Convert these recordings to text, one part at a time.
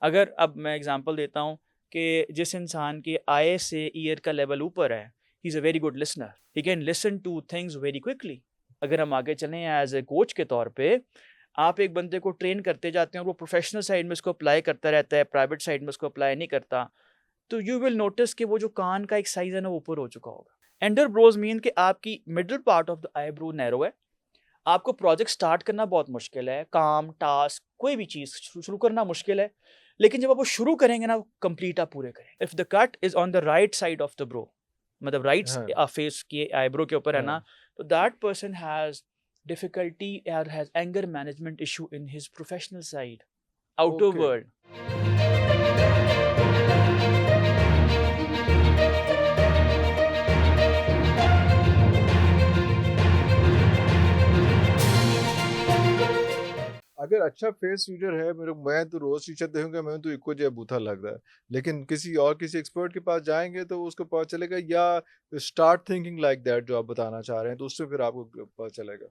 अगर अब मैं एग्जांपल देता हूँ कि जिस इंसान के आई से ईयर का लेवल ऊपर है, he is a very good listener, he can listen two things very quickly. अगर हम आगे चलें एज ए कोच के तौर पे, आप एक बंदे को ट्रेन करते जाते हैं और वो प्रोफेशनल साइड में इसको अप्लाई करता रहता है, प्राइवेट साइड में इसको अप्लाई नहीं करता, तो यू विल नोटिस कि वो जो कान का एक साइज है ना वो ऊपर हो चुका होगा। एंडर ब्रोज मीन कि आपकी middle part of the eyebrow narrow है, आपको प्रोजेक्ट स्टार्ट करना बहुत मुश्किल है, काम टास्क कोई भी चीज़ शुरू करना मुश्किल है, लेकिन जब आप वो शुरू करेंगे ना, कंप्लीट आप पूरे करें। If the cut is on the right side of the bro, मतलब राइट हाँ फेस के आईब्रो के ऊपर है ना, हाँ तो दैट पर्सन हैज़ डिफिकल्टी और has anger management issue in his professional side, outer okay. World. अगर अच्छा फेस रीडर है, मेरे मैं तो रोज टीचर देखूंगा, मैं तो इको जय बूथा लग रहा है, लेकिन किसी एक्सपर्ट के पास जाएंगे तो उसको पता चलेगा, या स्टार्ट थिंकिंग लाइक दैट जो आप बताना चाह रहे हैं, तो उससे फिर आपको पता चलेगा।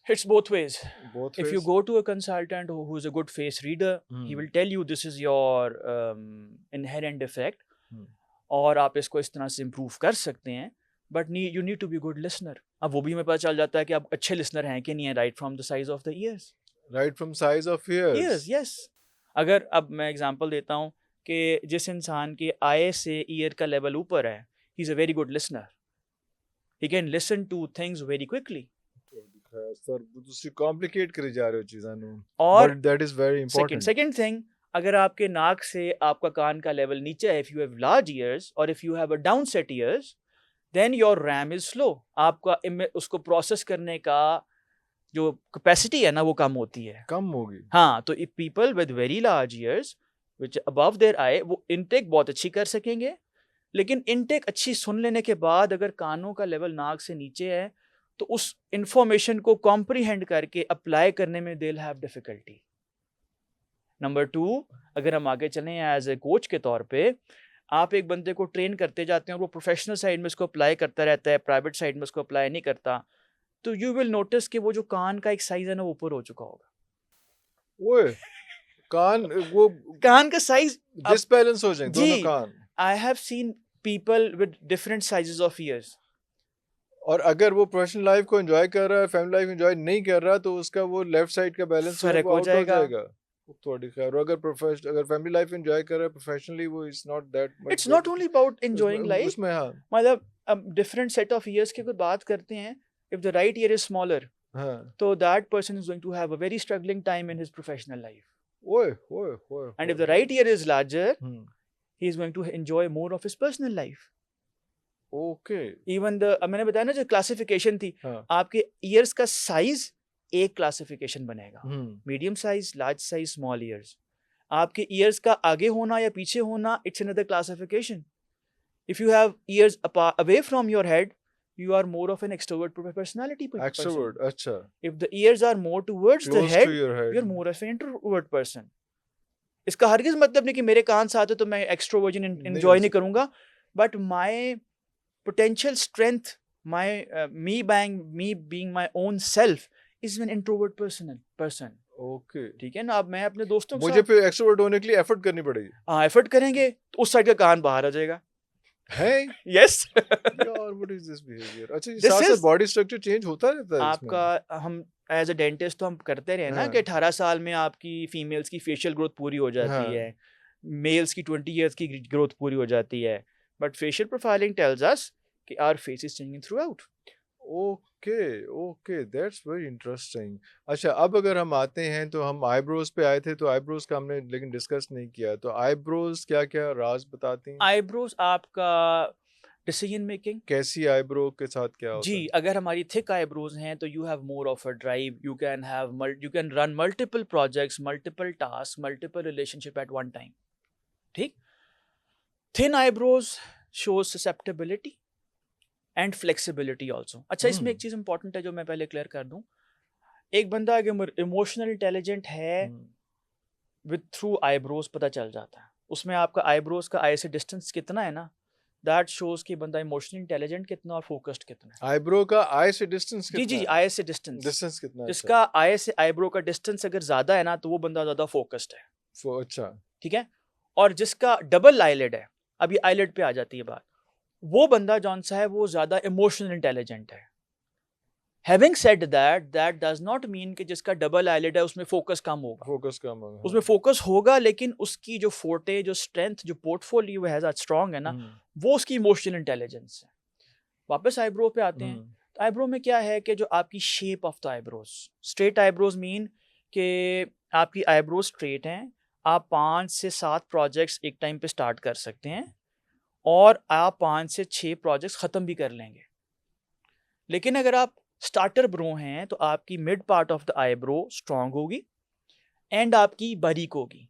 It's both ways. Both If you face. go to a consultant who is a good face reader, he will tell you this is your inherent defect, और आप इसको इस तरह से इम्प्रूव कर सकते हैं, but you need to be good listener. अब वो भी हमें पता चल जाता है कि आप अच्छे लिसनर हैं कि नहीं है, right from the size of the years. Right from size of years. Years, yes. अगर अब मैं एग्जांपल देता हूँ कि जिस इंसान के आई से ईयर का लेवल ऊपर है, he is a very good listener, he can listen two things very quickly. Sir ਤੁਸੀਂ कॉम्प्लिकेट करी जा रहे हो चीज़ां ਨੂੰ, और but that is very important. Second thing, अगर आपके नाक से आपका कान का लेवल नीचे है, if you have large ears और if you have a down set ears, then your RAM is slow. आपका उसको प्रोसेस करने का जो कैपेसिटी है ना वो कम होती है। कम होगी। हाँ, तो if people with very large ears which above their eye, वो इनटेक बहुत अच्छी कर सकेंगे, लेकिन इनटेक अच्छी सुन लेने के बाद अगर कानों का लेवल नाक से नीचे है, तो उस इंफॉर्मेशन को कॉम्प्रीहेंड करके अप्लाई करने में they will have difficulty. Number 2, अगर हम आगे चलें एज ए कोच के तौर पे, आप एक बंदे को ट्रेन करते जाते हैं और वो प्रोफेशनल साइड में इसको अप्लाई करता रहता है, प्राइवेट साइड में इसको अप्लाई नहीं करता, तो यू विल नोटिस कि वो जो कान का एक साइज है ना वो ऊपर हो चुका होगा। ओए, कान वो कान का साइज डिसबैलेंस हो जाएंगे दोनों जी, कान। I have seen people with different sizes of ears. और अगर वो प्रोफेशनल लाइफ को एंजॉय कर रहा है, फैमिली लाइफ एंजॉय नहीं कर रहा, तो उसका वो लेफ्ट साइड का बैलेंस जो है फर्क वो हो आउट हो जाएगा। जाएगा। थोड़ी खैर, अगर फैमिली लाइफ एंजॉय कर रहा है प्रोफेशनली, वो is not that much it's not good. Only about enjoying life, उसमें हाँ मतलब अब डिफरेंट सेट ऑफ ईयर्स की अगर बात करते हैं, if the right year is smaller, हाँ। तो that person is going to have a very struggling time in his professional life. ओए ओए ओए। And if the right ear is larger, hmm. he is going to enjoy more of his personal life. Okay. Even the मैंने बताया ना जो classification थी, हाँ। आपके ईयर्स का साइज एक क्लासिफिकेशन बनेगा, hmm. Medium size, large size, small ears. आपके ईयर्स का आगे होना या पीछे होना, it's another classification. If you have ears away from your head, you are more of an extrovert personality person. Extrovert, अच्छा। If the ears are more towards the close head, to your head. you're more of an introvert person. इसका हरगिज मतलब नहीं कि मेरे कान साथ है तो मैं एक्सट्रोवर्जन एंजॉय नहीं करूंगा, but my potential strength, my me being my own self is an introvert person. Okay. ठीक है ना। अब मैं अपने दोस्तों के मुझे साथ फिर एक्सट्रोवर्ट होने के लिए एफर्ट करनी पड़ेगी। हाँ एफर्ट करेंगे तो उस साइड का कान बाहर आ जाएगा। है यस यार, व्हाट इज दिस बिहेवियर। अच्छा, ये This साथ is- साथ बॉडी स्ट्रक्चर चेंज होता रहता है इसमें। आपका हम एज अ डेंटिस्ट तो हम करते रहे ना हाँ। कि 18 साल में आपकी फीमेल्स की फेशियल ग्रोथ पूरी हो जाती हाँ। है, मेल्स की 20 इयर्स की ग्रोथ पूरी हो जाती है, but facial profiling tells us कि our face is changing throughout. Okay okay, that's very interesting. अच्छा, अब अगर हम आते हैं, तो हम आईब्रोज पे आए थे, तो आईब्रोज का हमने लेकिन डिस्कस नहीं किया, तो आईब्रोज क्या क्या राज बताती हैं? आईब्रोज आपका डिसीजन मेकिंग, कैसी आईब्रो के साथ क्या होता जी है? अगर हमारी थिक आईब्रोज हैं तो you have more of a drive, you can run multiple projects, multiple task, multiple relationship at one time. ठीक। Thin eyebrows shows susceptibility and flexibility also. अच्छा, इसमें एक चीज इंपॉर्टेंट है जो मैं पहले क्लियर कर दूं, एक बंदा अगर इमोशनल इंटेलिजेंट है विद थ्रू आईब्रोज पता चल जाता है। उसमें आपका आईब्रोज का आई से डिस्टेंस कितना है ना, दैट शोज कि बंदा इमोशनली इंटेलिजेंट कितना और फोकस्ड कितना है। आईब्रो का आई से डिस्टेंस जी कितना जी, है? आई से डिस्टेंस, डिस्टेंस कितना है? इसका आई से आईब्रो का डिस्टेंस अगर ज्यादा है ना तो वो बंदा ज्यादा फोकस्ड है। अच्छा। ठीक है, और जिसका डबल आईलिड है, अभी आईलिड पे आ जाती है बात, वो बंदा जौन सा है वो ज़्यादा इमोशनल इंटेलिजेंट है। Having said that does not mean कि जिसका डबल आईलिड है उसमें फोकस कम होगा, फोकस कम होगा, उसमें फोकस होगा, लेकिन उसकी जो फोर्टे, जो स्ट्रेंथ, जो पोर्टफोलियो है स्ट्रांग है ना, वो उसकी इमोशनल इंटेलिजेंस है। वापस आईब्रो पे आते हैं। तो आईब्रो में क्या है कि जो आपकी shape of the eyebrows, straight eyebrows mean कि आपकी आईब्रो स्ट्रेट हैं, आप 5 से 7 प्रोजेक्ट्स एक टाइम पे स्टार्ट कर सकते हैं और आप 5 से 6 प्रोजेक्ट्स ख़त्म भी कर लेंगे। लेकिन अगर आप स्टार्टर ब्रो हैं तो आपकी mid part of the eyebrow strong होगी एंड आपकी बारीक होगी।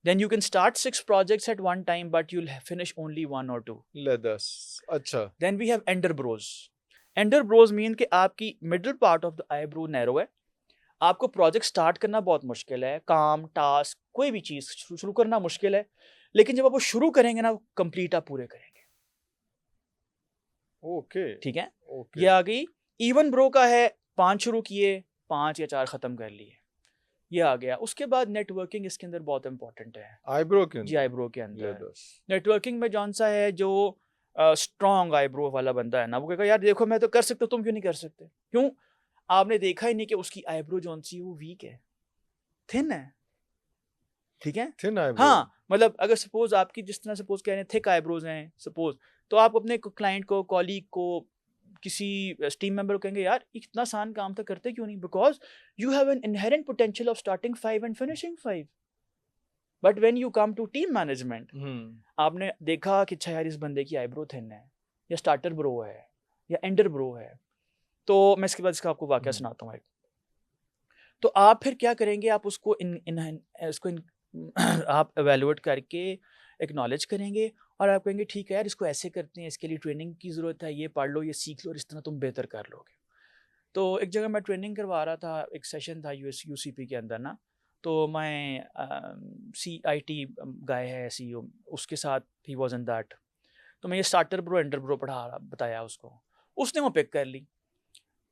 Then you can start 6 projects at one time, but you'll finish only 1 or 2. ले 10, अच्छा। Then we have ender brows. Ender brows mean कि आपकी middle part of the eyebrow narrow है, आपको प्रोजेक्ट स्टार्ट करना बहुत मुश्किल है, काम, टास्क, कोई भी चीज़ शुरू करना मुश्किल है, लेकिन जब आप वो शुरू करेंगे ना, कंप्लीट आप पूरे करेंगे। ओके, ठीक है, ओके। ये आ गई। इवन ब्रो का है, 5 शुरू किए, 5 या 4 ख़त्म कर लिए, ये आ गया। उसके बाद नेटवर्किंग इसके अंदर बहुत इंपॉर्टेंट है। आईब्रो के जी, अंदर, आईब्रो के ले अंदर 10। नेटवर्किंग में जौन सा है, जो स्ट्रॉन्ग आईब्रो वाला बंदा है ना, वो कहेगा यार देखो मैं तो कर सकता हूँ, तुम क्यों नहीं कर सकते? क्यों? आपने देखा ही नहीं कि उसकी आईब्रो जौन सी वो वीक है, थिन है। ठीक है, थिन आईब्रो, हाँ, मतलब अगर सपोज आपकी जिस तरह सपोज कह रहे हैं थिक आईब्रोज हैं सपोज, तो आप अपने क्लाइंट को, कॉलीग को, किसी टीम मेंबर को कहेंगे यार इतना आसान काम तो करते क्यों नहीं? Because you have an inherent potential of starting 5 and finishing 5। But when you come to team management, आपने देखा कि अच्छा यार इस बंदे की आईब्रो थिन है, या स्टार्टर ब्रो है, या एंडर ब्रो है, तो मैं इसके बाद इसका आपको वाकया सुनाता हूँ एक। तो आप फिर क्या करेंगे, आप उसको आप एवेलुएट करके एक्नॉलेज करेंगे और आप कहेंगे ठीक है यार इसको ऐसे करते हैं, इसके लिए ट्रेनिंग की ज़रूरत है, ये पढ़ लो, ये सीख लो, और इस तरह तुम बेहतर कर लोगे। तो एक जगह मैं ट्रेनिंग करवा रहा था, एक सेशन था यूसीपी के अंदर ना, तो मैं CIT गाय है CEO, उसके साथ ही वॉज इन दैट, तो मैं ये स्टार्टर ब्रो एंडर ब्रो बताया उसको, उसने वो पिक कर ली।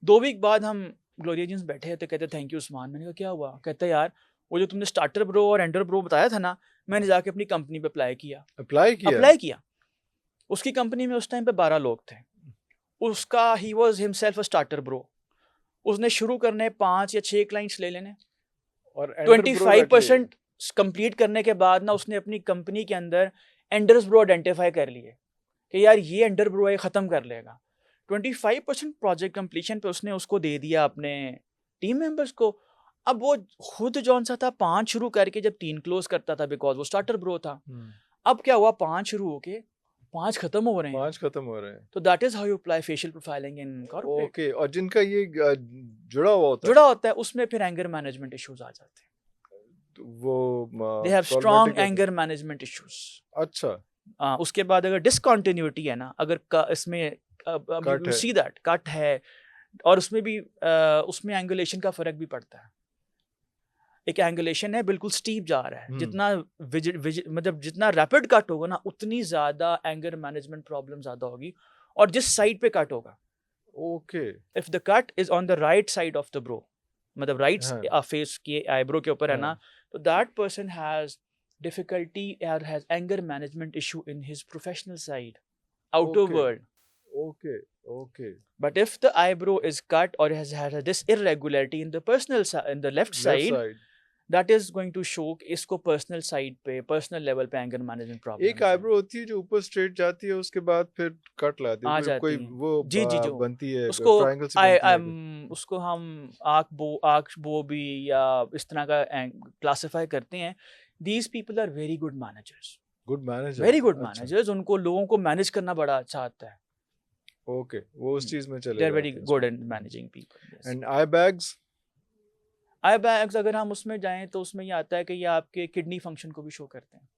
2 वीक बाद हम ग्लोरिया जींस बैठे थे, कहते थैंक यू उस्मान। मैंने कहा क्या हुआ? कहता यार वो जो तुमने स्टार्टर ब्रो और एंडर ब्रो बताया था ना, मैंने जाके अपनी कंपनी पे अप्लाई किया। उसकी कंपनी में उस टाइम पे 12 लोग थे। उसका he was himself a starter bro. उसने शुरू करने 5 या 6 क्लाइंट्स ले लेने, और 25% कंप्लीट करने के बाद ना उसने अपनी कंपनी के अंदर एंडर्स ब्रो आइडेंटिफाई कर लिए कि यार ये एंडर ब्रो है, ख़त्म कर लेगा। 25% प्रोजेक्ट कंप्लीशन पे उसने उसको दे दिया अपने टीम मेंबर्स को। अब वो खुद जौन सा था 5 शुरू करके जब 3 क्लोज करता था, बिकॉज वो स्टार्टर ब्रो था। अब क्या हुआ, 5 शुरू होके 5 खत्म हो रहे हैं। 5 खत्म हो रहे हैं। तो that is how you apply facial profiling in corporate. Okay, और जिनका ये जुड़ा होता है उसमें फिर एंगर मैनेजमेंट इश्यूज आ जाते हैं। तो वो they have strong anger management issues. अच्छा, उसके बाद अगर डिसकंटिन्यूटी है ना, अगर इसमें यू सी दैट कट है, और उसमें भी उसमें एंगुलेशन का फर्क भी पड़ता है। एक एंगुलेशन है बिल्कुल स्टीप जा रहा है, जितना मतलब जितना रैपिड कट होगा ना, उतनी ज्यादा एंगर मैनेजमेंट प्रॉब्लम ज्यादा होगी, और जिस साइड पे कट होगा। Okay, if the cut is on the right side of the bro, मतलब राइट फेस के आईब्रो के ऊपर है ना, तो दैट पर्सन हैज डिफिकल्टी और has anger management issue in his professional side, outer world. Okay. But if the eyebrow is cut or has had this irregularity in the personal in the left side, that is going to show इसको personal side पे, personal level पे anger management problem। एक eyebrow होती है जो ऊपर straight जाती है, उसके बाद फिर कट लाती है, फिर कोई वो जी जो बनती है, उसको ट्रायंगल से बनती है। उसको हम आँख बो भी या इस तरह का क्लासिफाई करते हैं। These people are very good managers, very good managers। उनको लोगों को मैनेज करना बड़ा अच्छा आता है। ओके, वो उस चीज में चले They are very good at managing people। And I bags अगर हम उसमें जाएं तो उसमें ये आता है कि ये आपके किडनी फंक्शन को भी शो करते हैं।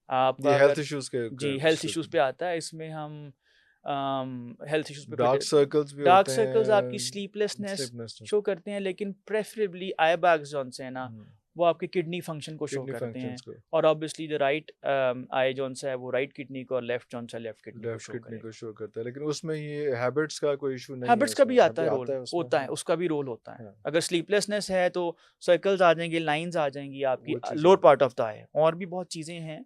आपका हेल्थ इश्यूज के जी हेल्थ इश्यूज पे आता है। इसमें हम हेल्थ इश्यूज पे डार्क सर्कल्स भी आपकी स्लीपलेसनेस शो करते हैं, लेकिन प्रेफरेबली आई बैग्स जोन से है ना, वो आपके किडनी फंक्शन को शो किडनी करते हैं, फंक्शंस को, और obviously the right I zone सा है वो राइट किडनी को, और लेफ्ट जोन सा लेफ्ट किडनी को लेफ्ट शो किडनी करेगा। को शो करता है, लेकिन उसमें ये हैबिट्स का कोई इशू नहीं है हैबिट्स का उसमें, भी आता है रोल, आता है उसमें, होता है, हाँ, उसका भी रोल होता है। हाँ, अगर स्लीपलेसनेस है तो सर्कल्स आ जाएंगे, लाइंस आ जाएंगी आपकी वो चीज़ लोअर है। पार्ट ऑफ द आई, और भी बहुत चीज़ें हैं